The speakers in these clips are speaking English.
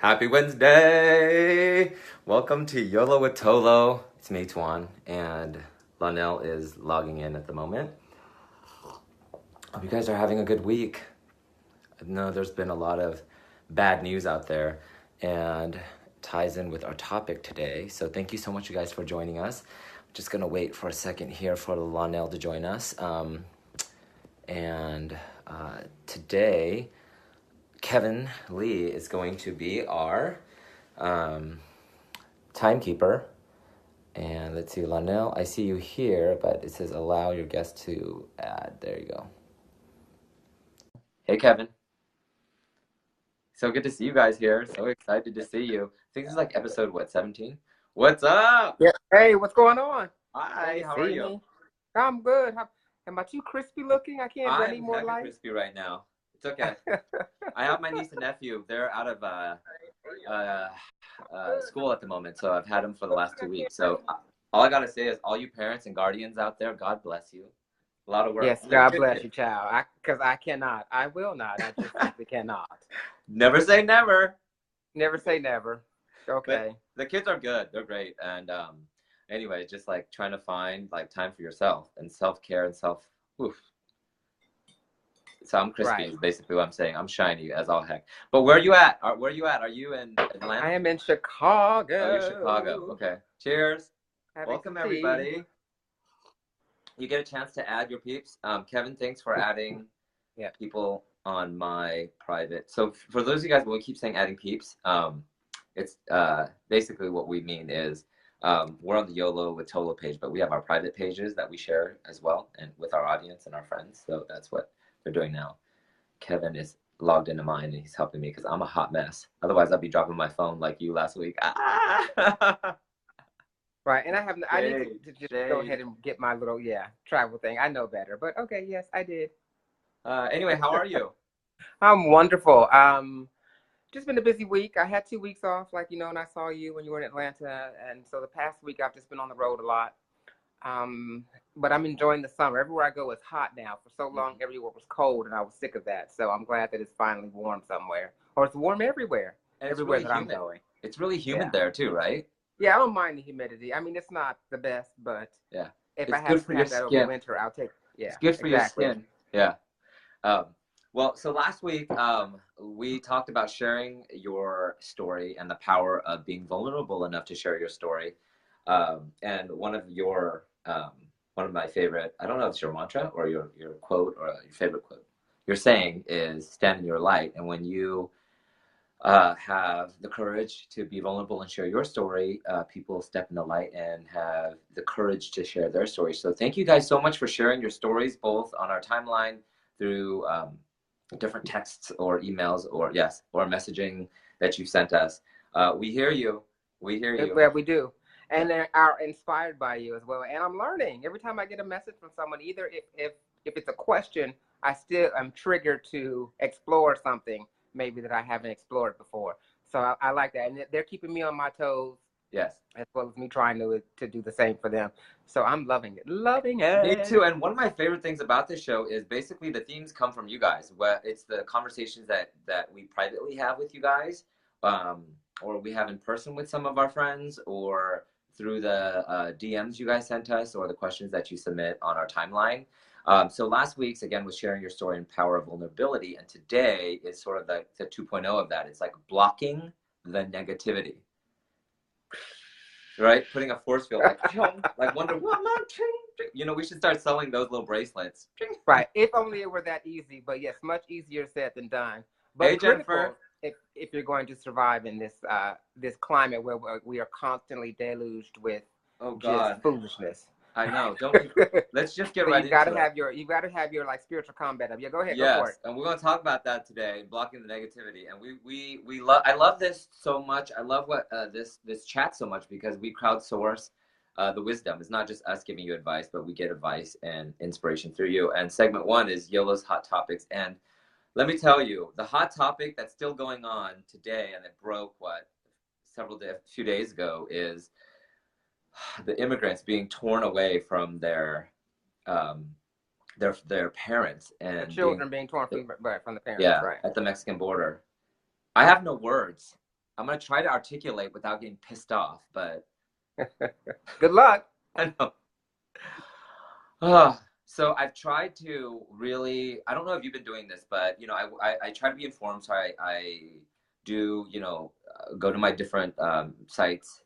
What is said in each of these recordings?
Happy Wednesday! Welcome to YOLO with ToLo. It's me, Toan, and Lonnell is logging in at the moment. Hope you guys are having a good week. I know there's been a lot of bad news out there, and it ties in with our topic today. So thank you so much, you guys, for joining us. I'm just gonna wait for a second here for Lonnell to join us. Today, Kevin Lee is going to be our timekeeper. And let's see, Lonnell, I see you here, but it says allow your guest to add. There you go. Hey, Kevin. So good to see you guys here. So excited to see you. I think this is like episode, 17? What's up? Yeah. Hey, what's going on? Hi, how are you? Me? I'm good. How about you? Crispy looking? I can't do any I'm more hecka light. crispy right now. It's okay. I have my niece and nephew. They're out of school at the moment, so I've had them for the last 2 weeks. So all I gotta say is, all you parents and guardians out there, God bless you. A lot of work. Yes, God bless you, child. Because I cannot. I will not. I just simply cannot. Never say never. Never say never. Okay. But the kids are good. They're great. And anyway, just like trying to find like time for yourself and self-care and oof. So I'm crispy, Right. is basically what I'm saying. I'm shiny as all heck. But where are you at? Where are you at? Are you in Atlanta? I am in Chicago. Oh, you're Chicago. Okay. Cheers. Having Welcome, some tea. everybody. You get a chance to add your peeps. Kevin, thanks for adding people on my private. So for those of you guys, when we keep saying adding peeps, it's basically what we mean is we're on the YOLO with ToLo page, but we have our private pages that we share as well, and with our audience and our friends. So that's what they're doing now. Kevin is logged into mine, and he's helping me because I'm a hot mess. Otherwise, I'd be dropping my phone like you last week. Right, and I need to just go ahead and get my little travel thing. I know better, but okay, yes, I did. Anyway, how are you? I'm wonderful. Just been a busy week. I had 2 weeks off, like, and I saw you when you were in Atlanta. And so the past week I've just been on the road a lot. But I'm enjoying the summer. Everywhere I go is hot now. For so long, everywhere was cold, and I was sick of that. So I'm glad that it's finally warm somewhere. Or it's warm everywhere. And everywhere really that humid. I'm going. It's really humid there too, right? Yeah, I don't mind the humidity. I mean, it's not the best, but if I have to have that over winter, I'll take it. Yeah, it's good for your skin. Yeah. Well, so last week we talked about sharing your story and the power of being vulnerable enough to share your story. And one of my favorite, I don't know if it's your mantra or your quote or your favorite quote, your saying is stand in your light. And when you have the courage to be vulnerable and share your story, people step in the light and have the courage to share their stories. So thank you guys so much for sharing your stories, both on our timeline through different texts or emails or messaging that you sent us. We hear you. We hear you. Yeah, we do. And they are inspired by you as well. And I'm learning every time I get a message from someone, either if it's a question, I still am triggered to explore something maybe that I haven't explored before. So I like that. And they're keeping me on my toes. Yes. As well as me trying to do the same for them. So I'm loving it. Loving it. Me too. And one of my favorite things about this show is basically the themes come from you guys. It's the conversations that we privately have with you guys, or we have in person with some of our friends, or through the DMs you guys sent us, or the questions that you submit on our timeline. So last week's, again, was sharing your story and power of vulnerability. And today is sort of the 2.0 of that. It's like blocking the negativity. Right? Putting a force field like Wonder Woman. We should start selling those little bracelets. Right. If only it were that easy, but yes, much easier said than done. But hey, Jennifer. If you're going to survive in this this climate where we are constantly deluged with just foolishness. I know. Let's just get right into it. You gotta have your like spiritual combat up. Yeah, go ahead. Yes, go for it. And we're gonna talk about that today, blocking the negativity. And I love this so much. I love what this chat so much because we crowdsource the wisdom. It's not just us giving you advice, but we get advice and inspiration through you. And segment 1 is YOLO's Hot Topics. And let me tell you, the hot topic that's still going on today, and it broke a few days ago, is the immigrants being torn away from their parents, and the children being torn from the parents. Yeah, right. At the Mexican border. I have no words. I'm gonna try to articulate without getting pissed off, but Good luck. I know. So I've tried to really, I don't know if you've been doing this, but you know, I try to be informed. So I do, you know, go to my different sites,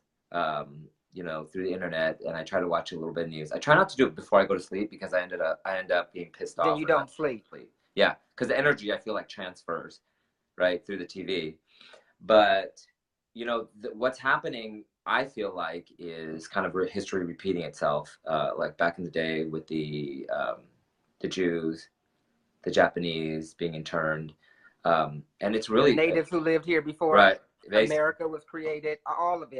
you know, through the internet, and I try to watch a little bit of news. I try not to do it before I go to sleep because I end up being pissed Then off you or not don't sleep. Yeah, because the energy I feel like transfers right through the TV. But you know, what's happening, I feel like, is kind of history repeating itself. Like back in the day with the Jews, the Japanese being interned, and it's The really natives who lived here before right. America was created, all of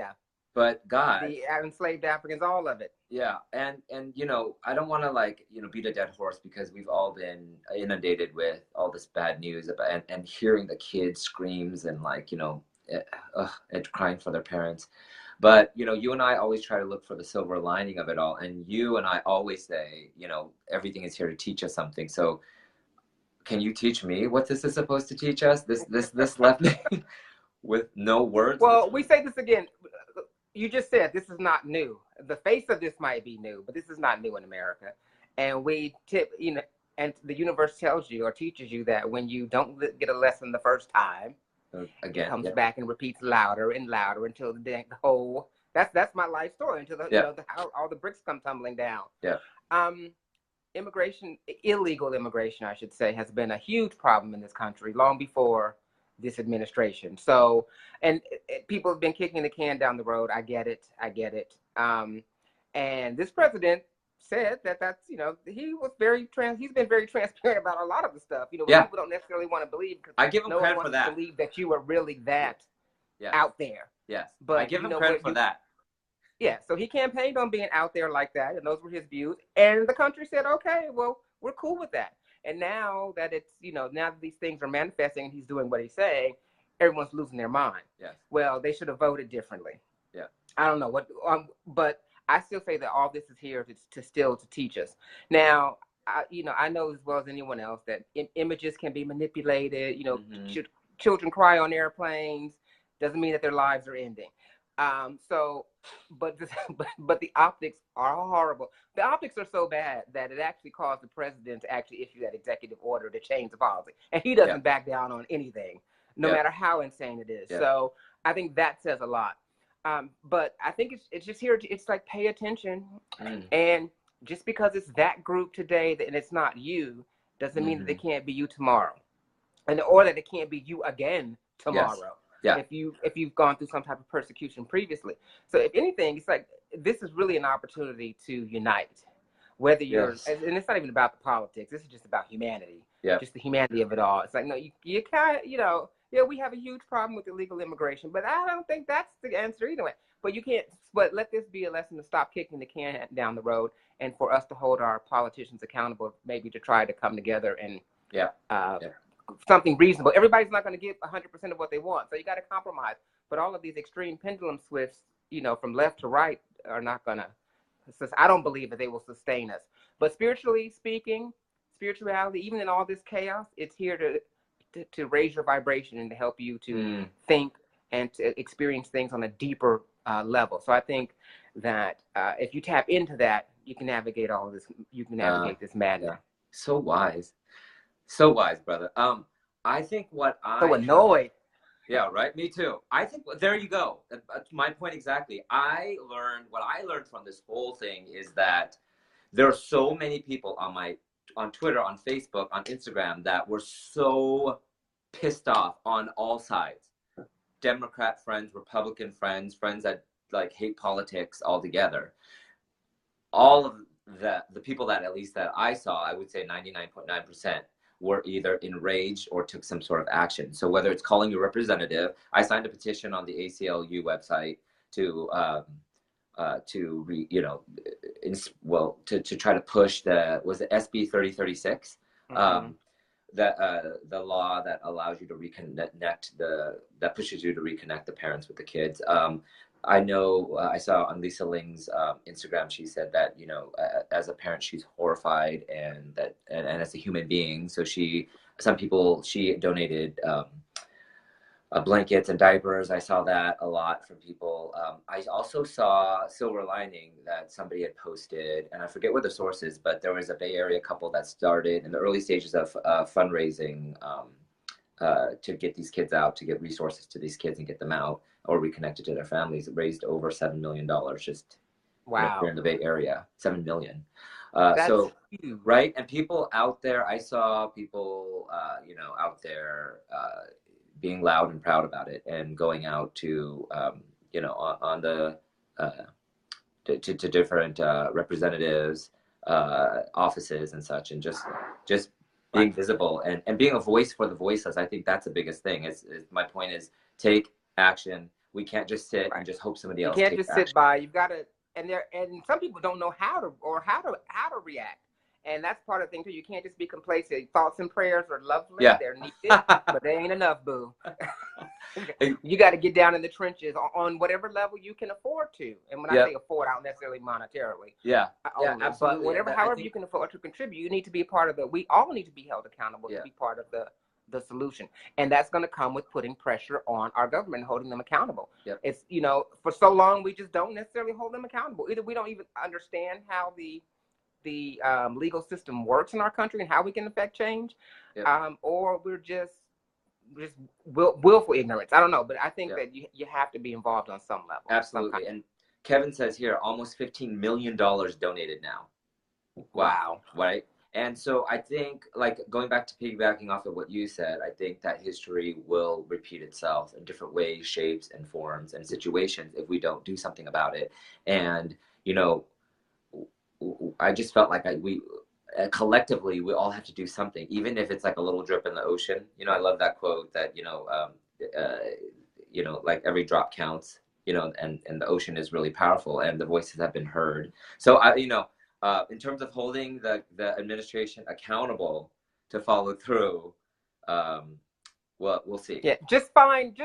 But God, the enslaved Africans, all of it. yeah, and you know, I don't want to like, you know, beat a dead horse because we've all been inundated with all this bad news about and hearing the kids screams and like, you know, and crying for their parents. But you know, you and I always try to look for the silver lining of it all, and you and I always say, you know, everything is here to teach us something. So can you teach me what this is supposed to teach us? This left me with no words. Well, we say this again. You just said this is not new. The face of this might be new, but this is not new in America. And we tip, you know, and the universe tells you or teaches you that when you don't get a lesson the first time, Again, it comes back and repeats louder and louder until the whole. That's my life story until you know how all the bricks come tumbling down. Yeah. Immigration, illegal immigration, I should say, has been a huge problem in this country long before this administration. So, and people have been kicking the can down the road. I get it. And this president said that's, you know, he was he's been very transparent about a lot of the stuff, you know, people don't necessarily want to believe because I give him credit for that. Believe that you were really that out there. Yes. But I give him credit for that. Yeah. So he campaigned on being out there like that, and those were his views. And the country said, okay, well, we're cool with that. And now that it's, you know, now that these things are manifesting and he's doing what he's saying, everyone's losing their mind. Yes. Well, they should have voted differently. Yeah. I don't know what, but I still say that all this is here to teach us. Now, you know, I know as well as anyone else that images can be manipulated. You know, children cry on airplanes. Doesn't mean that their lives are ending. But the optics are horrible. The optics are so bad that it actually caused the president to actually issue that executive order to change the policy, and he doesn't back down on anything, no matter how insane it is. So I think that says a lot. But I think it's just here. It's like pay attention, and just because it's that group today and it's not you, doesn't mean that it can't be you tomorrow, or that it can't be you again tomorrow. Yes. Yeah. If you've gone through some type of persecution previously. So if anything, it's like this is really an opportunity to unite. Whether you're, and it's not even about the politics. This is just about humanity. Yeah. Just the humanity of it all. It's like, no, you can't, you know, we have a huge problem with illegal immigration, but I don't think that's the answer either way. But you can't. But let this be a lesson to stop kicking the can down the road, and for us to hold our politicians accountable, maybe to try to come together and something reasonable. Everybody's not going to give 100% of what they want, so you got to compromise. But all of these extreme pendulum swifts, you know, from left to right, are not going to. I don't believe that they will sustain us. But spiritually speaking, spirituality, even in all this chaos, it's here to raise your vibration and to help you to think and to experience things on a deeper level. So I think that if you tap into that, you can navigate all of this. You can navigate this madness. Yeah. So wise. So wise, brother. I think so annoyed. Yeah, right. Me too. I think there you go. That's my point exactly. What I learned from this whole thing is that there are so many people on Twitter, on Facebook, on Instagram that were so pissed off on all sides. Democrat friends, Republican friends, friends that like hate politics altogether. All of the people that at least that I saw, I would say 99.9%. Were either enraged or took some sort of action. So whether it's calling your representative, I signed a petition on the ACLU website to try to push the SB 3036, the law that allows you to that pushes you to reconnect the parents with the kids. I know I saw on Lisa Ling's Instagram, she said that, you know, as a parent, she's horrified and as a human being. So she donated blankets and diapers. I saw that a lot from people. I also saw silver lining that somebody had posted, and I forget what the source is, but there was a Bay Area couple that started in the early stages of fundraising to get these kids out, to get resources to these kids and get them out or reconnected to their families. It raised over $7 million just here in the Bay Area. 7 million. That's huge. Right, and people out there, I saw people out there being loud and proud about it, and going out to on the to different representatives offices and such, and just being visible and being a voice for the voiceless. I think that's the biggest thing. Is my point is, take action. We can't just sit and just hope somebody else. You can't just sit by. You've got to, and some people don't know how to react. And that's part of the thing too. You can't just be complacent. Thoughts and prayers are lovely. Yeah. They're needed, but they ain't enough, boo. You got to get down in the trenches on whatever level you can afford to. And when I say afford, I don't necessarily monetarily. Yeah, absolutely. But however you can afford to contribute, you need to be a part of it. We all need to be held accountable to be part of the solution. And that's going to come with putting pressure on our government and holding them accountable. It's, for so long, we just don't necessarily hold them accountable. Either we don't even understand how the legal system works in our country and how we can affect change, or we're just willful ignorance. I don't know, but I think that you have to be involved on some level. Absolutely. And Kevin says here, almost $15 million donated now. Wow. Right. And so I think, like, going back to piggybacking off of what you said, I think that history will repeat itself in different ways, shapes, and forms and situations if we don't do something about it. And I just felt like we collectively, we all have to do something, even if it's like a little drip in the ocean. I love that quote that, like every drop counts, and the ocean is really powerful and the voices have been heard. So in terms of holding the administration accountable to follow through, well, we'll see. Yeah, just find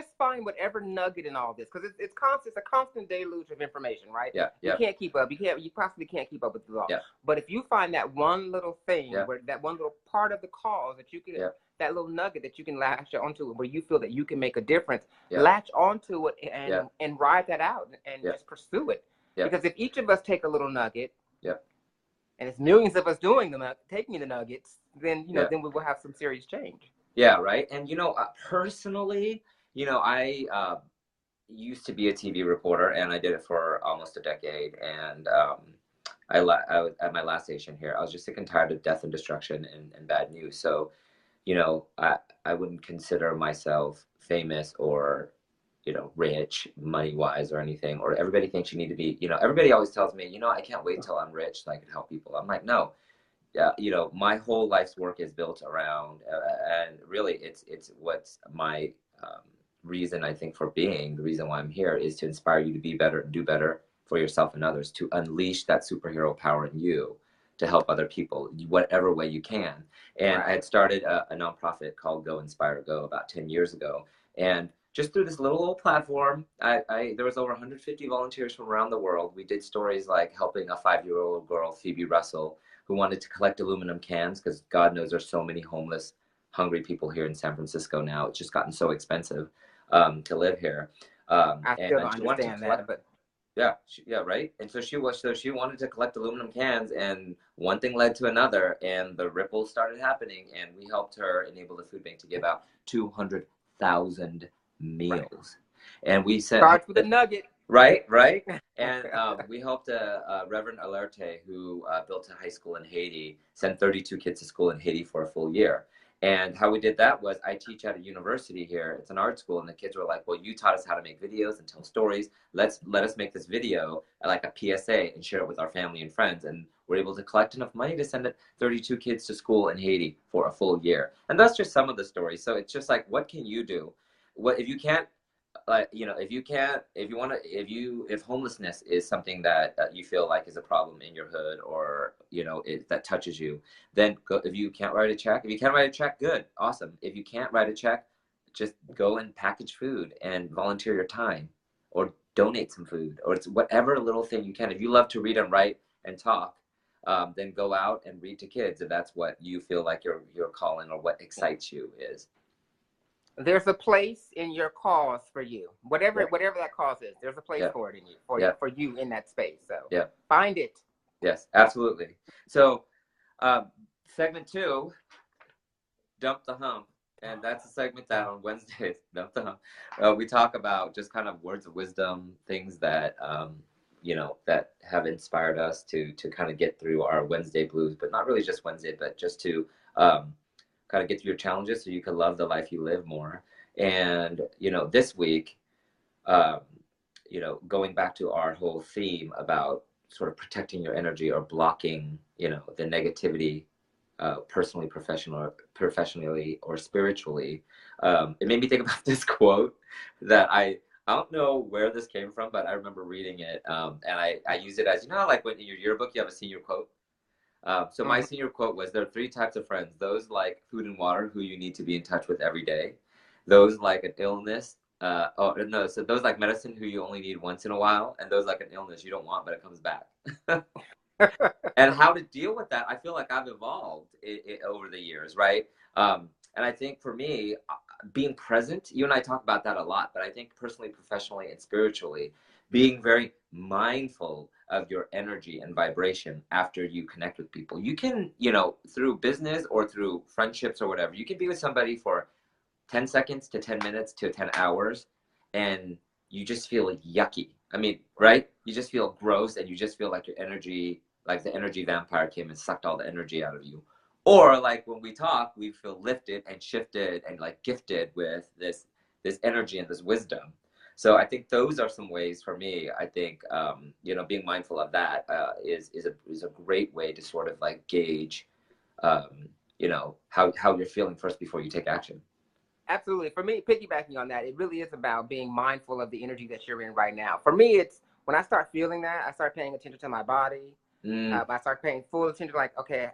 whatever nugget in all this, because it's a constant deluge of information, right? You can't keep up. You possibly can't keep up with it all. But if you find that one little thing, where that one little part of the cause that you can, that little nugget that you can latch onto, where you feel that you can make a difference, latch onto it and ride that out and just pursue it. Because if each of us take a little nugget, and it's millions of us taking the nuggets, then then we will have some serious change. Yeah, right. And personally, I used to be a TV reporter, and I did it for almost a decade. And I was at my last station here. I was just sick and tired of death and destruction and bad news. So, I wouldn't consider myself famous or rich money wise or anything. Or everybody thinks you need to be. Everybody always tells me, I can't wait till I'm rich so I can help people. I'm like, no. My whole life's work is built around, and really it's what's my reason, I think, for being, the reason why I'm here is to inspire you to be better and do better for yourself and others, to unleash that superhero power in you, to help other people whatever way you can. And I had started a nonprofit called Go Inspire Go about 10 years ago. And just through this little old platform, there was over 150 volunteers from around the world. We did stories like helping a 5-year-old girl, Phoebe Russell, who wanted to collect aluminum cans because God knows there's so many homeless, hungry people here in San Francisco now. It's just gotten so expensive to live here. I still don't understand that, but right. And so she wanted to collect aluminum cans, and one thing led to another, and the ripples started happening, and we helped her enable the food bank to give out 200,000 meals. And we said, starts with a nugget. Right. And we helped Reverend Alerte, who built a high school in Haiti, send 32 kids to school in Haiti for a full year. And how we did that was, I teach at a university here. It's an art school. And the kids were like, well, you taught us how to make videos and tell stories. Let us make this video like a PSA and share it with our family and friends. And we're able to collect enough money to send 32 kids to school in Haiti for a full year. And that's just some of the stories. So it's just like, what can you do? What if you can't? If homelessness is something that you feel like is a problem in your hood, or that touches you, then go. If you can't write a check, good, awesome. If you can't write a check, just go and package food and volunteer your time, or donate some food, or it's whatever little thing you can. If you love to read and write and talk, then go out and read to kids if that's what you feel like your calling or what excites you is. There's a place in your cause for you, Yeah. whatever that cause is. There's a place Yeah. for it in you, Yeah. for you in that space. So Yeah. find it. Yes, absolutely. So, segment 2, dump the hump. And that's a segment that on Wednesdays, dump the hump, we talk about just kind of words of wisdom, things that, that have inspired us to kind of get through our Wednesday blues, but not really just Wednesday, but just to kind of get through your challenges so you can love the life you live more. And, this week, um, going back to our whole theme about sort of protecting your energy or blocking, the negativity, professionally, or spiritually. It made me think about this quote that I don't know where this came from, but I remember reading it, and I use it as, like when in your yearbook you have a senior quote. So my Mm-hmm. senior quote was, there are 3 types of friends: those like food and water, who you need to be in touch with every day; those like an illness, oh no, so those like medicine, who you only need once in a while; and those like an illness you don't want but it comes back. And how to deal with that, I feel like I've evolved over the years, right? And I think for me, being present, you and I talk about that a lot, but I think personally, professionally, and spiritually, being very mindful of your energy and vibration after you connect with people. You can, through business or through friendships or whatever, you can be with somebody for 10 seconds to 10 minutes to 10 hours, and you just feel yucky. I mean, right? You just feel gross, and you just feel like your energy, like the energy vampire came and sucked all the energy out of you. Or like when we talk, we feel lifted and shifted and like gifted with this energy and this wisdom. So I think those are some ways for me. I think being mindful of that is a great way to sort of like gauge how you're feeling first before you take action. Absolutely. For me, piggybacking on that, it really is about being mindful of the energy that you're in right now. For me, it's when I start feeling that, I start paying attention to my body. I start paying full attention, like, okay,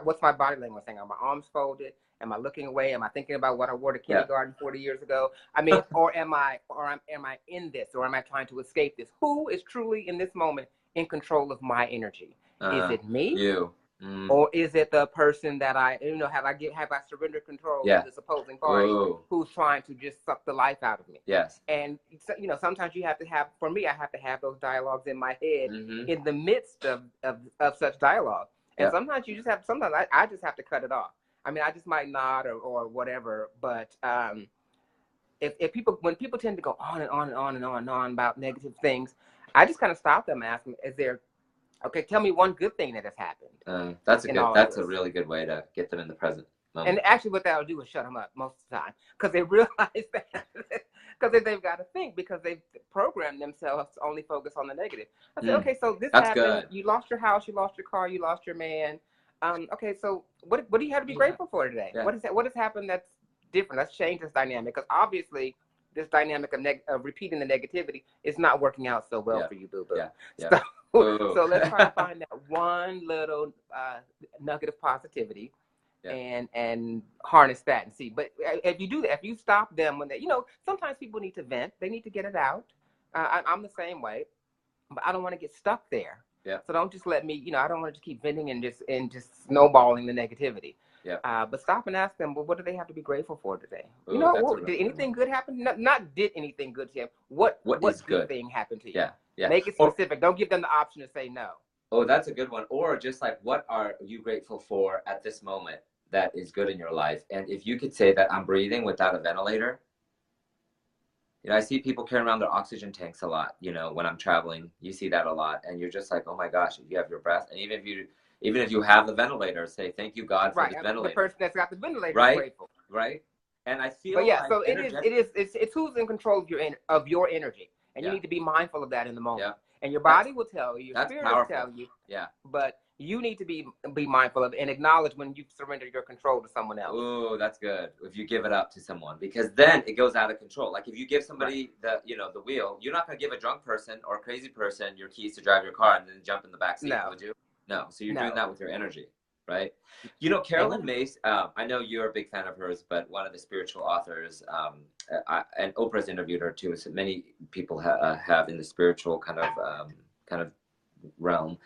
what's my body language saying? Are my arms folded? Am I looking away? Am I thinking about what I wore to kindergarten 40 years ago? I mean, am I in this, or am I trying to escape this? Who is truly in this moment in control of my energy? Is it me? You. Or is it the person that have I surrendered control to this opposing party who's trying to just suck the life out of me? Yes. And sometimes you have to have, for me, I have to have those dialogues in my head in the midst of such dialogue. And sometimes I just have to cut it off. I mean, I just might nod or whatever, but when people tend to go on and on and on and on and on about negative things, I just kind of stop them and ask them, okay, tell me one good thing that has happened. That's a really good way to get them in the present moment. And actually what that'll do is shut them up most of the time, because they realize that, because they've got to think, because they've programmed themselves to only focus on the negative. I said, okay, so this happened. Good. You lost your house, you lost your car, you lost your man. Okay, so what do you have to be grateful for today? Yeah. What has happened that's different? Let's change this dynamic, because obviously this dynamic of repeating the negativity is not working out so well for you, boo-boo. Yeah. So let's try to find that one little nugget of positivity and harness that and see. But if you do that, if you stop them when they, sometimes people need to vent. They need to get it out. I'm the same way, but I don't want to get stuck there. Yeah. So don't just let me, I don't want to just keep venting and just snowballing the negativity. Yeah. But stop and ask them, well, what do they have to be grateful for today? Ooh, did anything good happen? Not did anything good to him. What good thing happened to you? Yeah. Yeah. Make it specific. Don't give them the option to say no. Oh, that's a good one. Or just like, what are you grateful for at this moment that is good in your life? And if you could say that I'm breathing without a ventilator. I see people carrying around their oxygen tanks a lot, when I'm traveling. You see that a lot. And you're just like, oh my gosh, if you have your breath. And even if you have the ventilator, say, thank you, God, for the ventilator. The person that's got the ventilator is grateful. Right. And I feel so it's who's in control of your energy. And you need to be mindful of that in the moment. Yeah. And your body will tell you, your spirit will tell you. Yeah. But you need to be mindful of it and acknowledge when you surrender your control to someone else. Oh, that's good. If you give it up to someone, because then it goes out of control. Like if you give somebody the wheel, you're not going to give a drunk person or a crazy person your keys to drive your car and then jump in the back seat, would you? No. So you're doing that with your energy, right? Carolyn Mace, I know you're a big fan of hers, but one of the spiritual authors, and Oprah's interviewed her too, so many people have in the spiritual kind of realm.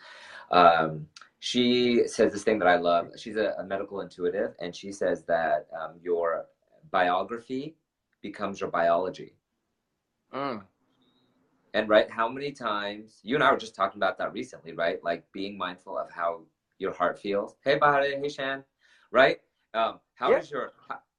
She says this thing that I love. She's a medical intuitive, and she says that your biography becomes your biology. Mm. And right, how many times, you and I were just talking about that recently, right? Like being mindful of how your heart feels. Hey, Bahare, hey, Shan, right? How Yeah. does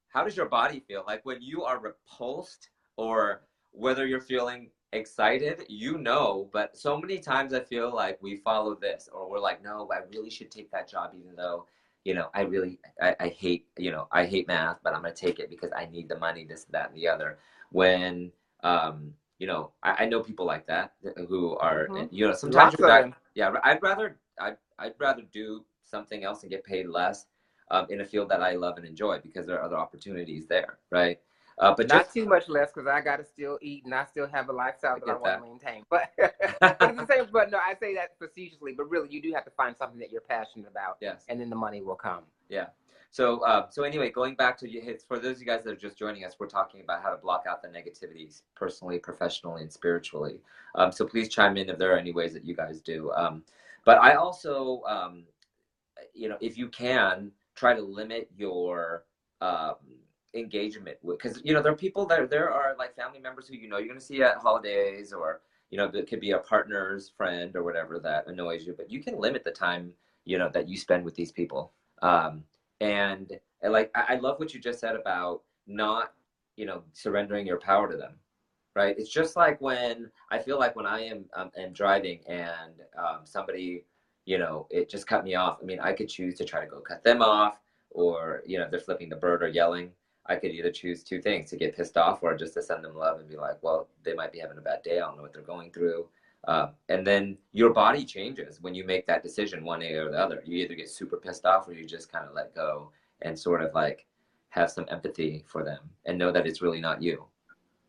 how does your body feel? Like when you are repulsed or whether you're feeling excited, you know, but so many times I feel like we follow this or we're like, no, I really should take that job even though, you know, I hate, you know, I hate math, but I'm going to take it because I need the money, this, that, and the other. When, you know, I know people like that who are, you know, sometimes Lots you're of that, them. yeah, I'd rather do something else and get paid less in a field that I love and enjoy because there are other opportunities there, right? But just Not too much less because I got to still eat and I still have a lifestyle I that I get want that. to maintain. But it's the same. But no, I say that facetiously. But really, you do have to find something that you're passionate about, Yes. and then the money will come. Yeah. So, so anyway, going back to for those of you guys that are just joining us, we're talking about how to block out the negativities personally, professionally, and spiritually. So please chime in if there are any ways that you guys do. But I also, you know, if you can, try to limit your um, engagement with, because you know there are people that there are like family members who you know you're going to see at holidays, or you know it could be a partner's friend or whatever that annoys you, but you can limit the time you know that you spend with these people. Um, and like I love what you just said about not you know surrendering your power to them, right? It's just like when I feel like when I am driving and somebody, you know, it just cut me off. I mean, I could choose to try to go cut them off, or you know, if they're flipping the bird or yelling, I could either choose two things: to get pissed off, or just to send them love and be like, well, they might be having a bad day. I don't know what they're going through. And then your body changes when you make that decision, one way or the other. You either get super pissed off, or you just kind of let go and sort of like have some empathy for them and know that it's really not you.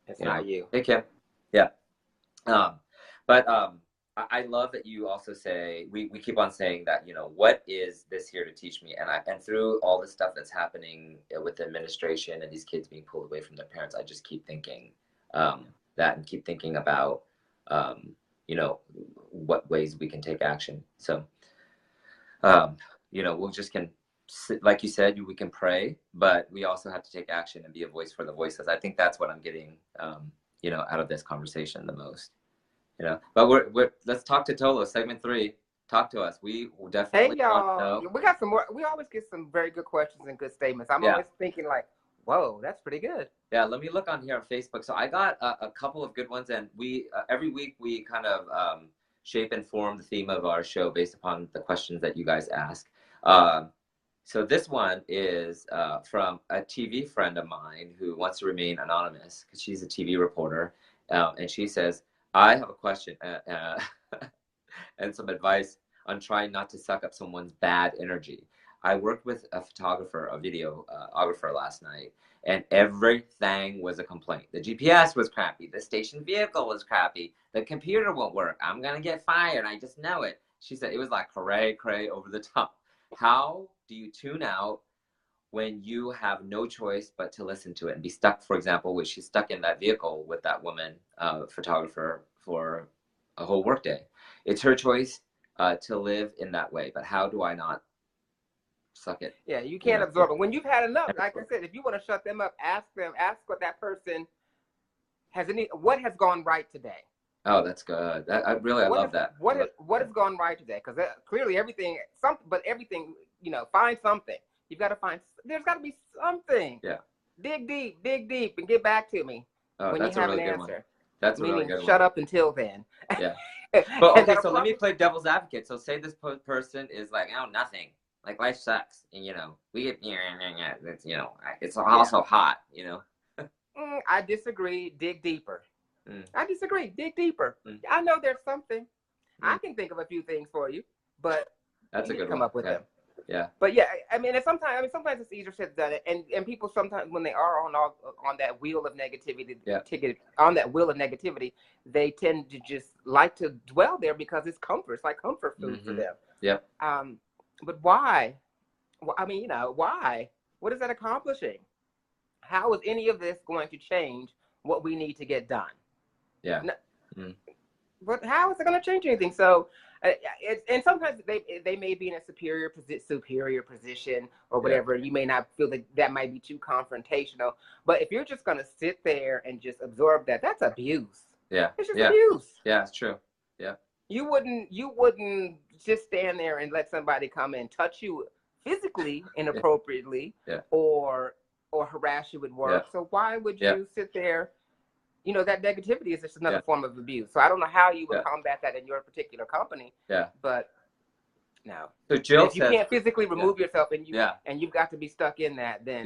It's You know, not you. hey Kim, yeah. Um, but I love that you also say we keep on saying that you know what is this here to teach me, and through all the stuff that's happening with the administration and these kids being pulled away from their parents, I just keep thinking that and keep thinking about um, you know what ways we can take action. So you know we'll just can like you said we can pray, but we also have to take action and be a voice for the voiceless. I think that's what I'm getting you know out of this conversation the most. You know, but we're let's talk to ToLo, segment 3. Talk to us. We Hey definitely want to y'all, know. we got some more. We always get some very good questions and good statements. I'm Yeah, always thinking like, whoa, that's pretty good. yeah. Let me look on here on Facebook. So I got a couple of good ones, and we every week we kind of shape and form the theme of our show based upon the questions that you guys ask. Um, so this one is from a TV friend of mine who wants to remain anonymous because she's a TV reporter, and she says, "I have a question and some advice on trying not to suck up someone's bad energy. I worked with a photographer, a videographer last night, and everything was a complaint. The GPS was crappy. The station vehicle was crappy. The computer won't work. I'm going to get fired. I just know it." She said it was like cray, cray over the top. How do you tune out when you have no choice but to listen to it and be stuck, for example, which she's stuck in that vehicle with that woman, photographer, for a whole workday? It's her choice to live in that way, but how do I not suck it? Yeah, you You can't know? absorb it. When you've had enough, like I said, if you want to shut them up, ask them, ask what that person what has gone right today. Oh, that's good. I love that. What has gone right today? Because clearly everything, but everything, you know, find something. You've got to find. There's got to be something. Yeah. Dig deep, and get back to me Oh, when you that's a have an really good one. answer. That's a really Meaning, good shut one. up until then. Yeah. But And okay, that'll so let me probably. play devil's advocate. So say this person is like, oh, nothing. Like life sucks, and you know we get it's you know it's Yeah. also hot, you know. I disagree. Dig deeper. Mm. I disagree. Dig deeper. Mm. I know there's something. I Mm. can think of a few things for you, but That's you a need to good come one. up with Yeah. them. Yeah. But yeah, I mean, and sometimes it's easier said than done. And people sometimes when they are on that wheel of negativity, Yeah. they tend to just like to dwell there because it's comfort. It's like comfort food for them. Yep. But why? Well, I mean, you know, why? What is that accomplishing? How is any of this going to change what we need to get done? Yeah. No, But how is it going to change anything? So, and sometimes they may be in a superior position or whatever. You may not feel that that might be too confrontational. But if you're just going to sit there and just absorb that, that's abuse. Yeah. It's just abuse. Yeah, it's true. Yeah. You wouldn't just stand there and let somebody come and touch you physically inappropriately or harass you at work. So why would you sit there? You know, that negativity is just another form of abuse. So I don't know how you would combat that in your particular company. Yeah. But no. So Jill if you can't physically remove yourself and you've got to be stuck in that, then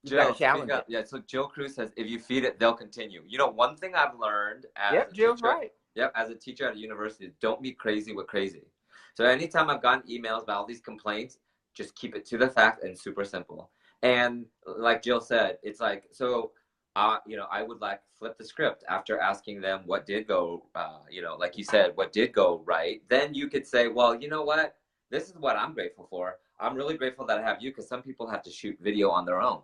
you got to challenge it. Yeah. So Jill Cruz says, if you feed it, they'll continue. You know, one thing I've learned as a Jill's teacher, right. as a teacher at a university is don't be crazy with crazy. So anytime I've gotten emails about all these complaints, just keep it to the fact and super simple. And like Jill said, it's like, so you know, I would like flip the script after asking them what did go, you know, like you said, what did go right. Then you could say, well, you know what? This is what I'm grateful for. I'm really grateful that I have you, because some people have to shoot video on their own,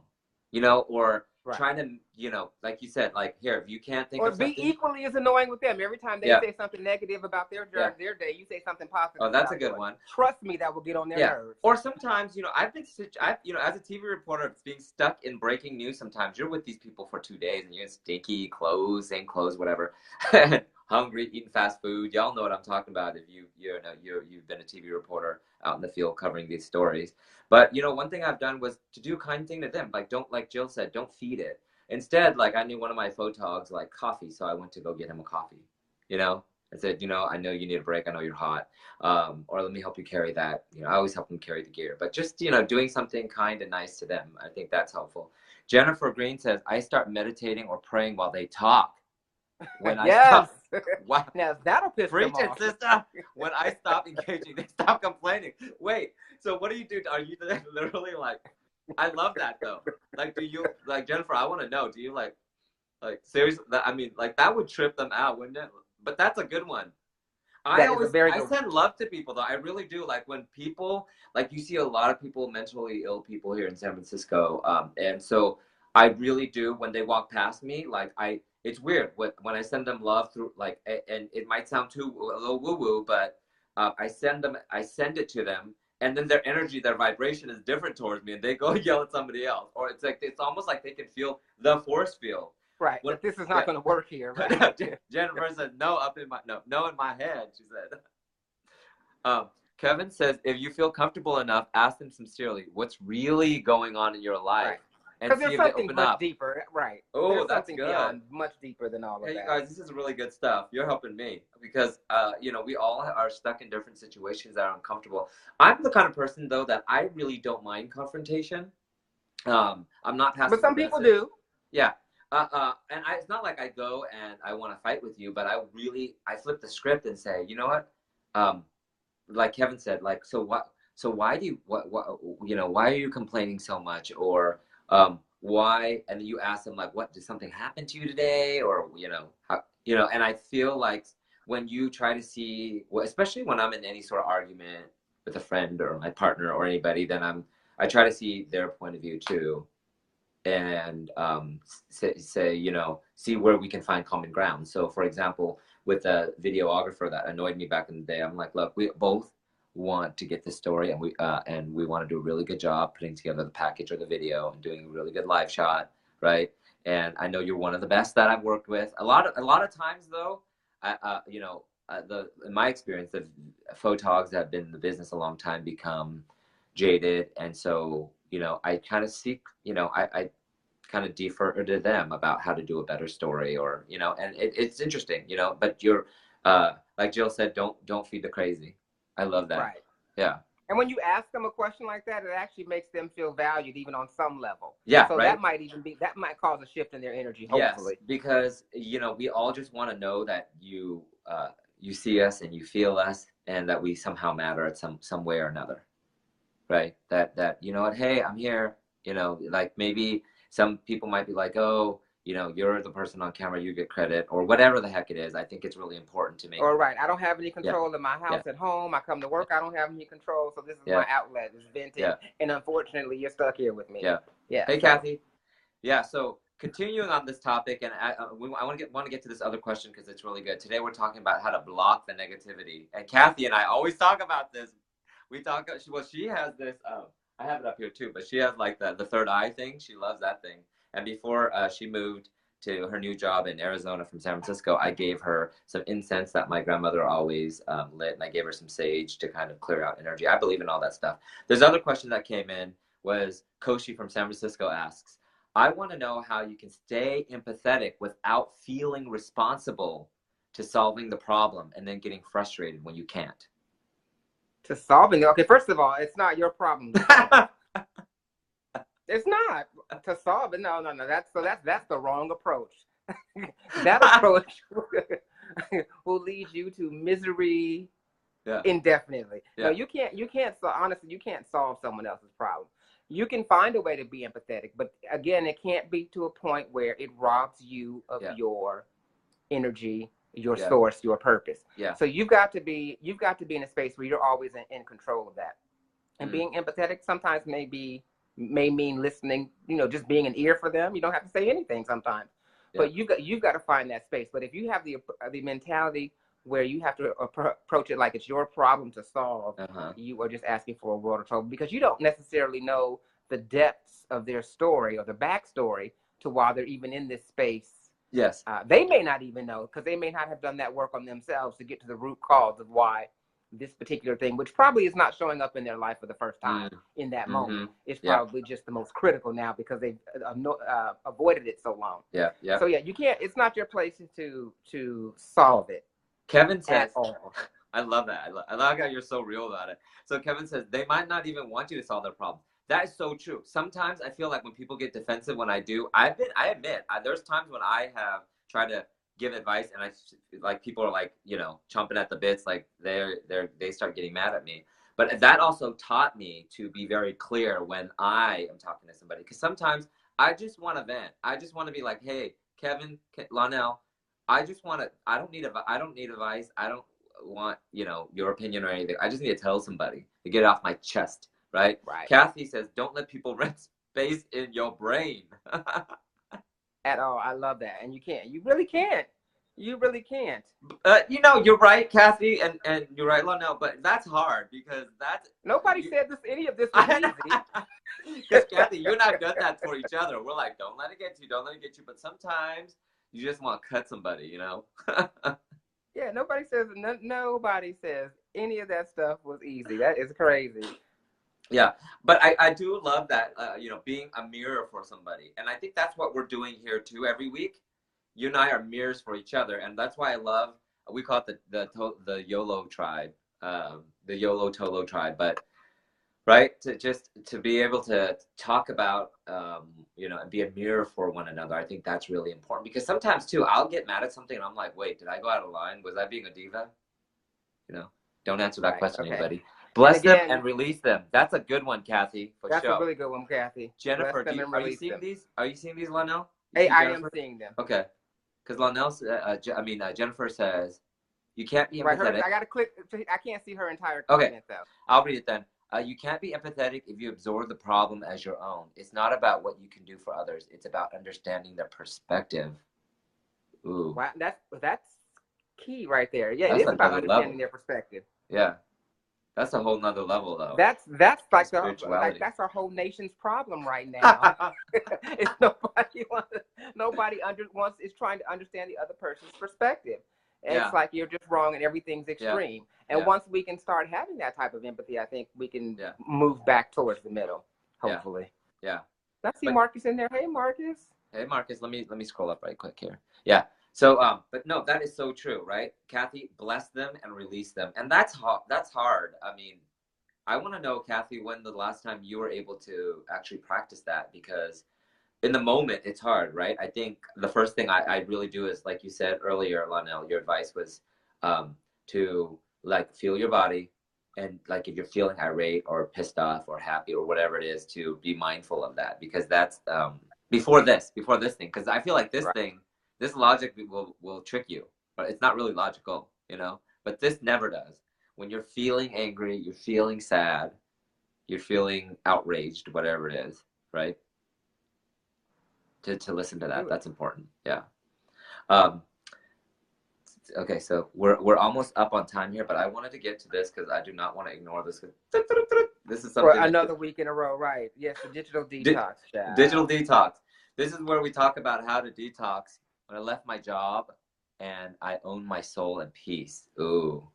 you know, or trying to, you know, like you said, like, here, if you can't think of something. Or be equally as annoying with them. Every time they say something negative about their day, you say something positive. Oh, that's a good one. Trust me, that will get on their nerves. Or sometimes, you know, you know, as a TV reporter, being stuck in breaking news, sometimes you're with these people for 2 days and you're in stinky clothes, same clothes, whatever, hungry, eating fast food. Y'all know what I'm talking about if you've been a TV reporter out in the field covering these stories. But, you know, one thing I've done was to do a kind thing to them. Like, don't, like Jill said, don't feed it. Instead, like, I knew one of my photogs like coffee, so I went to go get him a coffee, you know. I said, you know, I know you need a break. I know you're hot. Or let me help you carry that. You know, I always help them carry the gear. But just, you know, doing something kind and nice to them, I think that's helpful. Jennifer Green says, I start meditating or praying while they talk. When I stop, wow. Now that'll piss them off. Preach it, sister. When I stop engaging, they stop complaining. Wait, so what do you do? Are you literally like, I love that though. Like, do you, like, Jennifer, I want to know, do you like seriously, I mean, like, that would trip them out, wouldn't it? But that's a good one. I send love to people though. I really do. Like, when people, like, you see a lot of people, mentally ill people here in San Francisco. And so I really do, when they walk past me, like, it's weird when I send them love through, like, and it might sound a little woo-woo, but I send it to them, and then their energy, their vibration is different towards me, and they go yell at somebody else, or it's almost like they can feel the force field. Right. But this is not going to work here. Right? Jennifer said no in my head. She said. Kevin says, if you feel comfortable enough, ask them sincerely what's really going on in your life. Right. Because there's something much deeper, right? Oh, that's good. Beyond, much deeper than all of that. Hey, you guys, this is really good stuff. You're helping me because, you know, we all are stuck in different situations that are uncomfortable. I'm the kind of person, though, that I really don't mind confrontation. I'm not passive. But some people do. Yeah. And it's not like I go and I want to fight with you, but I flip the script and say, you know what? Like Kevin said, like, why do you, you know, why are you complaining so much? Or, why? And then you ask them, like, what, did something happen to you today? Or, you know, and I feel like when you try to see, well, especially when I'm in any sort of argument with a friend or my partner or anybody, then I try to see their point of view too. And say, you know, see where we can find common ground. So, for example, with a videographer that annoyed me back in the day, I'm like, look, we both want to get this story, and we want to do a really good job putting together the package or the video and doing a really good live shot, right? And I know you're one of the best that I've worked with. A lot of times, though, you know, in my experience, the photogs that have been in the business a long time become jaded, and so, you know, I kind of seek, you know, I kind of defer to them about how to do a better story, or, you know, and it's interesting, you know, but you're, like Jill said, don't feed the crazy. I love that. Right. Yeah. And when you ask them a question like that, it actually makes them feel valued, even on some level. Yeah. So right? that might cause a shift in their energy, hopefully. Yes, because, you know, we all just want to know that you see us and you feel us, and that we somehow matter at some way or another. Right. That, you know what, hey, I'm here, you know, like, maybe some people might be like, oh, you know, you're the person on camera, you get credit, or whatever the heck it is. I think it's really important to make. All right. I don't have any control in my house at home. I come to work. I don't have any control. So this is my outlet. It's venting. And unfortunately, you're stuck here with me. Yeah. Yeah. Hey, Kathy. Yeah. So continuing on this topic, and I want to get to this other question because it's really good. Today we're talking about how to block the negativity. And Kathy and I always talk about this. We talk. Well, she has this. I have it up here too, but she has like the third eye thing. She loves that thing. And before she moved to her new job in Arizona from San Francisco, I gave her some incense that my grandmother always lit, and I gave her some sage to kind of clear out energy. I believe in all that stuff. There's another question that came in. Was Koshi from San Francisco asks, I want to know how you can stay empathetic without feeling responsible to solving the problem and then getting frustrated when you can't. To solving it. Okay, first of all, it's not your problem. It's not to solve it. No. That's the wrong approach. That approach will lead you to misery indefinitely. Yeah. No, you can't. So honestly, you can't solve someone else's problem. You can find a way to be empathetic, but again, it can't be to a point where it robs you of your energy, your source, your purpose. Yeah. So you've got to be in a space where you're always in control of that. And being empathetic sometimes may mean listening, just being an ear for them. You don't have to say anything sometimes, but you've got to find that space. But if you have the mentality where you have to approach it like it's your problem to solve, you are just asking for a world of trouble because you don't necessarily know the depths of their story or the backstory to why they're even in this space. Yes. They may not even know because they may not have done that work on themselves to get to the root cause of why this particular thing, which probably is not showing up in their life for the first time in that moment. It's probably just the most critical now because they've avoided it so long. Yeah. So you can't, it's not your place to solve it. Kevin says, I love that. I love how you're so real about it. So Kevin says, they might not even want you to solve their problem. That is so true. Sometimes I feel like when people get defensive when I do, I admit, there's times when I have tried to give advice and people are like, chomping at the bits, like they start getting mad at me. But that also taught me to be very clear when I am talking to somebody. Because sometimes I just want to vent. I just want to be like, hey, Kevin, Lonnell, I don't need advice. I don't want, your opinion or anything. I just need to tell somebody to get it off my chest, right? Kathy says, don't let people rent space in your brain. At all. I love that. And you can't. You really can't. You really can't. You're right, Kathy, and you're right, Lonnell, but that's hard because nobody said any of this was easy. Because Kathy, you and I have done that for each other. We're like, don't let it get you, but sometimes you just want to cut somebody, Yeah, nobody says any of that stuff was easy. That is crazy. Yeah, but I do love that, being a mirror for somebody. And I think that's what we're doing here too every week. You and I are mirrors for each other. And that's why I love, we call it the YOLO tribe, the YOLO ToLo tribe. But, right, to be able to talk about, and be a mirror for one another, I think that's really important. Because sometimes too, I'll get mad at something and I'm like, wait, did I go out of line? Was I being a diva? Don't answer that question, anybody. Bless them and release them. That's a good one, Kathy. That's a really good one, Kathy. Jennifer, are you seeing these? Are you seeing these, Lonnell? Hey, I am seeing them. Okay. Because Lonnell, Jennifer says, you can't be empathetic. I got to click. I can't see her entire comment, though. I'll read it then. You can't be empathetic if you absorb the problem as your own. It's not about what you can do for others. It's about understanding their perspective. Ooh. Wow, that's key right there. Yeah, it is about understanding their perspective. Yeah. That's a whole nother level, though. That's like that's our whole nation's problem right now. It's nobody is trying to understand the other person's perspective. And it's like you're just wrong and everything's extreme. And once we can start having that type of empathy, I think we can move back towards the middle. Hopefully. Yeah. I see Marcus in there. Hey, Marcus. Hey, Marcus. Let me scroll up right quick here. Yeah. So, but no, that is so true, right? Kathy, bless them and release them. And that's hard. I mean, I want to know, Kathy, when the last time you were able to actually practice that, because in the moment it's hard, right? I think the first thing I really do is, like you said earlier, Lonnell, your advice was to feel your body. And if you're feeling irate or pissed off or happy or whatever it is, to be mindful of that, because that's before this thing, because I feel like this thing, this logic will trick you, but it's not really logical, but this never does. When you're feeling angry, you're feeling sad, you're feeling outraged, whatever it is, right? to listen to that. Do it. That's important. Yeah. Um, okay, so we're almost up on time here, but I wanted to get to this because I do not want to ignore this. This is For something another week in a row, right? Yes, the digital detox. digital detox. This is where we talk about how to detox when I left my job and I own my soul and peace. Ooh.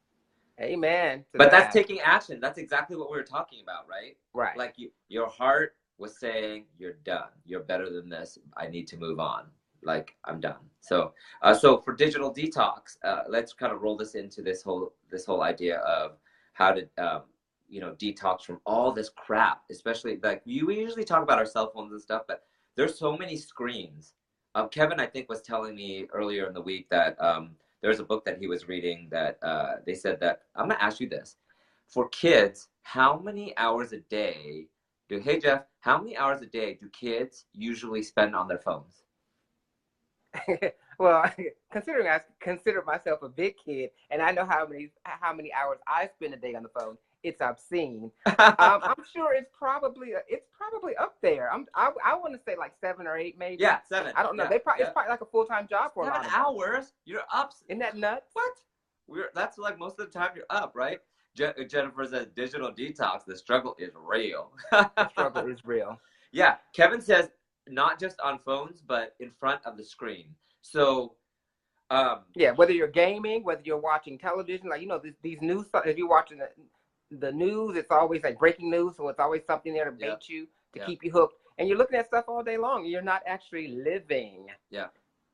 Amen. But that's taking action. That's exactly what we were talking about, right? Right. Like your heart was saying, "You're done. You're better than this. I need to move on. Like I'm done." So, so for digital detox, let's kind of roll this into this whole idea of how to, detox from all this crap. Especially like we usually talk about our cell phones and stuff, but there's so many screens. Kevin, I think, was telling me earlier in the week that there's a book that he was reading that they said that I'm gonna ask you this: for kids, how many hours a day hey Jeff, how many hours a day do kids usually spend on their phones? Well, considering I consider myself a big kid, and I know how many hours I spend a day on the phone, it's obscene. I'm sure it's probably up there. I want to say like 7 or 8, maybe. Yeah, 7. I don't know. Yeah, it's probably like a full-time job for 7 hours. You're up. Isn't that nuts? What? That's like most of the time you're up, right? Jennifer says digital detox. The struggle is real. The struggle is real. Yeah, Kevin says not just on phones, but in front of the screen. So, yeah, whether you're gaming, whether you're watching television, like these news. If you're watching the news, it's always like breaking news, so it's always something there to bait you to keep you hooked. And you're looking at stuff all day long. And you're not actually living. Yeah.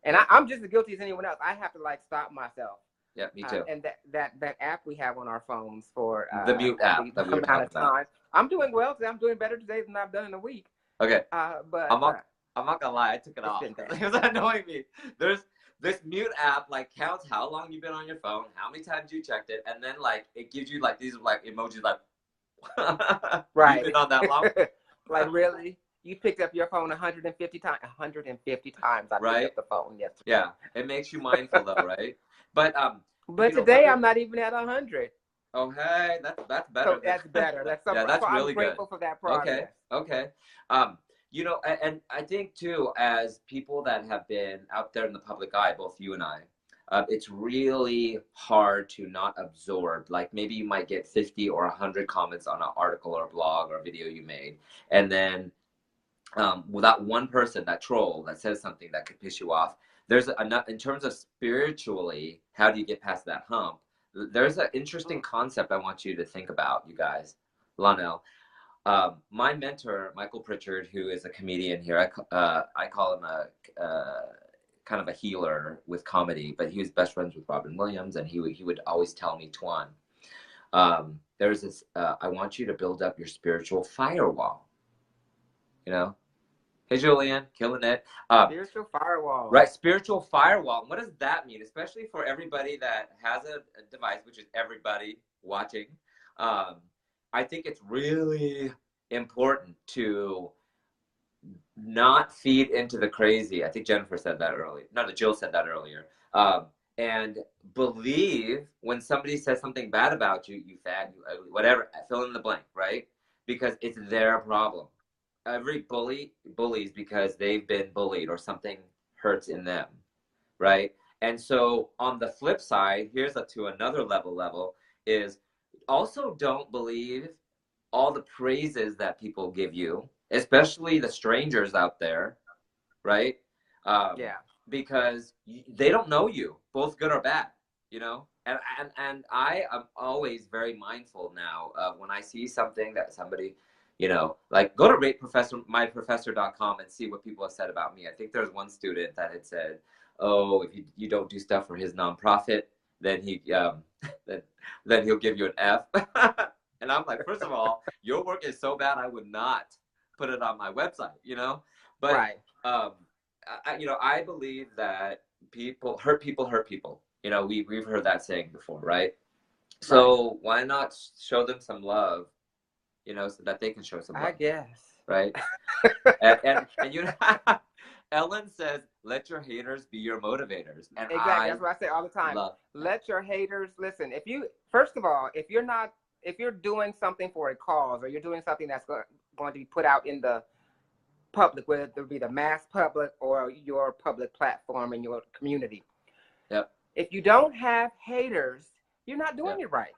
And I'm just as guilty as anyone else. I have to like stop myself. Yeah, me too. And that app we have on our phones for the mute app the amount of time. I'm doing well today. I'm doing better today than I've done in a week. Okay. But I'm not gonna lie. I took it off. It was annoying me. There's this mute app like counts how long you've been on your phone, how many times you checked it, and then like it gives you like these like emojis like right. You've been on that long. Like really? You picked up your phone 150 times. 150 times I picked up the phone yesterday. Yeah, it makes you mindful though, right? But today I'm not even at 100. Oh hey, that's better. So that's better. That's something. Yeah, that's so really I'm grateful for that progress. Okay. And I think too, as people that have been out there in the public eye, both you and I, it's really hard to not absorb. Like maybe you might get 50 or 100 comments on an article or blog or video you made, and then without one person, that troll that says something that could piss you off, there's enough in terms of spiritually, how do you get past that hump? There's an interesting concept I want you to think about, you guys. Lonnell, my mentor, Michael Pritchard, who is a comedian here, I call him a kind of a healer with comedy, but he was best friends with Robin Williams, and he would always tell me, Toan, there's this, I want you to build up your spiritual firewall, Hey, Julian, killing it. Spiritual firewall. Right, spiritual firewall. And what does that mean? Especially for everybody that has a device, which is everybody watching. I think it's really important to not feed into the crazy. I think Jennifer said that earlier. No, Jill said that earlier. And believe when somebody says something bad about you, you fat, you ugly, whatever, fill in the blank, right? Because it's their problem. Every bully bullies because they've been bullied or something hurts in them, right? And so on the flip side, here's to another level is also don't believe all the praises that people give you, especially the strangers out there, right? Because they don't know you, both good or bad, And I am always very mindful now of when I see something that somebody, like go to ratemyprofessor.com and see what people have said about me. I think there's one student that had said, "Oh, if you don't do stuff for his nonprofit, then then he'll give you an F." And I'm like, first of all, your work is so bad, I would not put it on my website, But right. I believe that people hurt people hurt people. We've heard that saying before, right? So why not show them some love? So that they can show some love. I guess. Right? and Ellen says, let your haters be your motivators. And exactly. That's what I say all the time. Let your haters listen. First of all, if you're doing something for a cause or you're doing something that's going to be put out in the public, whether it be the mass public or your public platform in your community. Yep. If you don't have haters, you're not doing it right.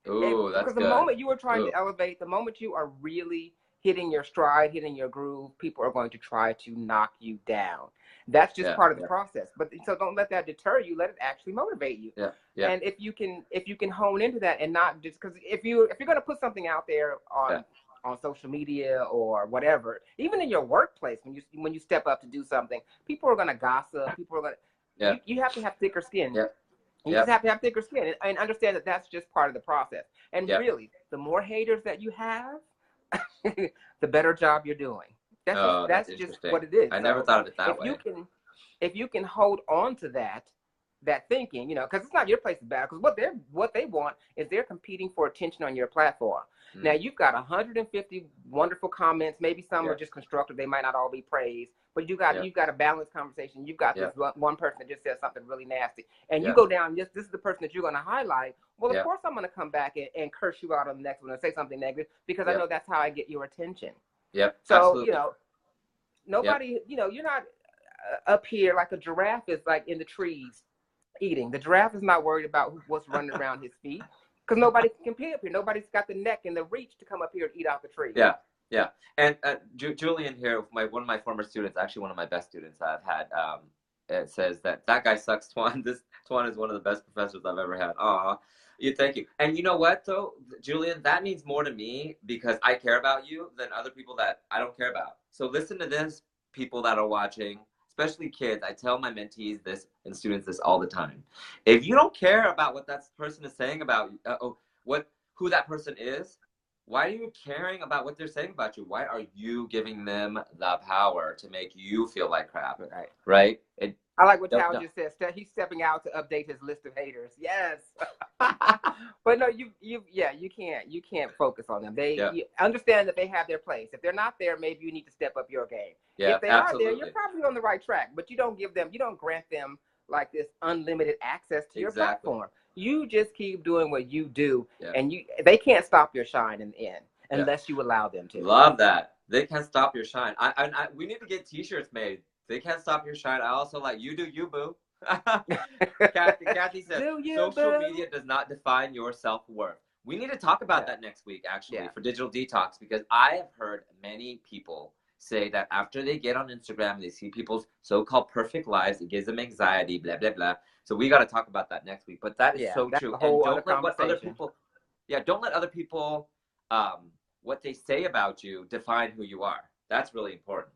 Ooh, that's because good. the moment you are trying to elevate, the moment you are really hitting your stride, hitting your groove, people are going to try to knock you down. That's just part of the process. But so don't let that deter you. Let it actually motivate you. Yeah. Yeah. And if you can hone into that and not just because if you're going to put something out there on social media or whatever, even in your workplace, when you step up to do something, people are going to gossip. People are going to. You have to have thicker skin. Yeah. You just have to have thicker skin and understand that that's just part of the process. And really, the more haters that you have, the better job you're doing. That's just what it is. I never thought of it that way. If you can hold on to that thinking, because it's not your place to battle. Because what they want is they're competing for attention on your platform. Now you've got 150 wonderful comments. Maybe some are just constructive. They might not all be praised. But you've got a balanced conversation. You've got this one person that just says something really nasty. And you go down, this is the person that you're going to highlight. Well, of course I'm going to come back and curse you out on the next one and say something negative because I know that's how I get your attention. Yep. So, absolutely. Nobody, you're not up here like a giraffe is like in the trees eating. The giraffe is not worried about what's running around his feet because nobody can compete up here. Nobody's got the neck and the reach to come up here and eat out the tree. Yeah. Yeah, and Julian here, one of my former students, actually one of my best students I've had, it says that guy sucks, Toan. Toan is one of the best professors I've ever had. Aw, thank you. And you know what, though, Julian, that means more to me because I care about you than other people that I don't care about. So listen to this, people that are watching, especially kids. I tell my mentees this and students this all the time. If you don't care about what that person is saying about who that person is, why are you caring about what they're saying about you? Why are you giving them the power to make you feel like crap? Right? I like what Tal just said. He's stepping out to update his list of haters. Yes. But no, you can't focus on them. You understand that they have their place. If they're not there, maybe you need to step up your game. Yeah, if they are there, you're probably on the right track. But you don't grant them like this unlimited access to your platform. You just keep doing what you do, and they can't stop your shine in the end unless you allow them to. Love that. They can't stop your shine. We need to get T-shirts made. They can't stop your shine. I also like you do you, boo. Kathy says social media does not define your self-worth. We need to talk about that next week, actually, for Digital Detox, because I have heard many people say that after they get on Instagram, they see people's so-called perfect lives. It gives them anxiety, blah, blah, blah. So we got to talk about that next week. But that is so true. And don't let what other people, don't let other people, what they say about you define who you are. That's really important.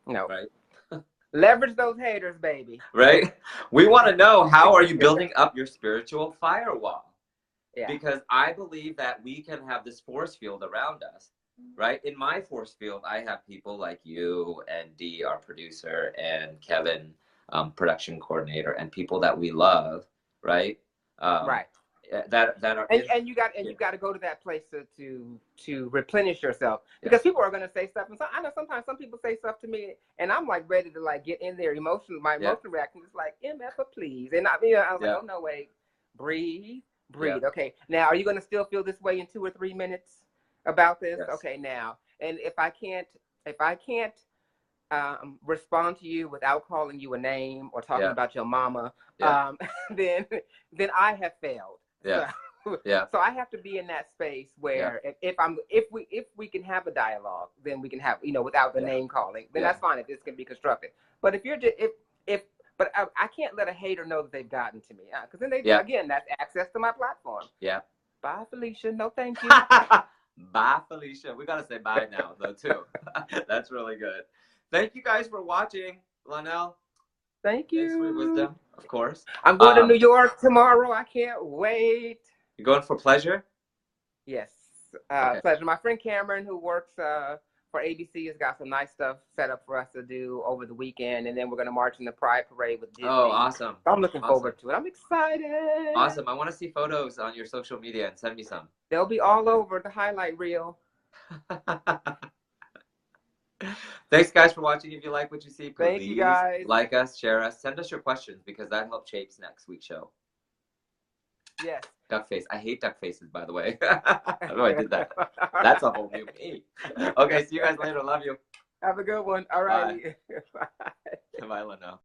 No. Right? Leverage those haters, baby. Right? We want to know, how are you building up your spiritual firewall? Yeah. Because I believe that we can have this force field around us. Right? In my force field, I have people like you and Dee, our producer, and Kevin, production coordinator, and people that we love, right? Right. That are and you got to go to that place to replenish yourself, because people are going to say stuff, and so I know sometimes some people say stuff to me, and I'm like ready to like get in their emotional reaction is like MF, please, and I was like, oh no, wait, breathe. Okay, now are you going to still feel this way in 2 or 3 minutes about this? Yes. Okay, now, and if I can't respond to you without calling you a name or talking about your mama, then I have failed. Yeah. So I have to be in that space where if we can have a dialogue, then we can have, without the name calling, then that's fine if this can be constructive. But if you're just but I can't let a hater know that they've gotten to me, because then again, that's access to my platform. Yeah. Bye, Felicia. No, thank you. Bye, Felicia. We gotta say bye now, though, too. That's really good. Thank you guys for watching, Lonnell. Thank you. Thanks for your wisdom, of course. I'm going to New York tomorrow. I can't wait. You're going for pleasure? Yes, pleasure. My friend Cameron, who works for ABC, has got some nice stuff set up for us to do over the weekend, and then we're going to march in the Pride Parade with Disney. Oh, awesome. So I'm looking forward to it. I'm excited. Awesome. I want to see photos on your social media, and send me some. They'll be all over the highlight reel. Thanks, guys, for watching. If you like what you see, please Thank you, guys. like us, share us, send us your questions, because that helps shape next week's show. Yes. Duck face. I hate duck faces, by the way. I don't know why I did that. That's a whole new me. Okay, see you guys later. Love you. Have a good one. All righty. Bye. Bye, Lonnell.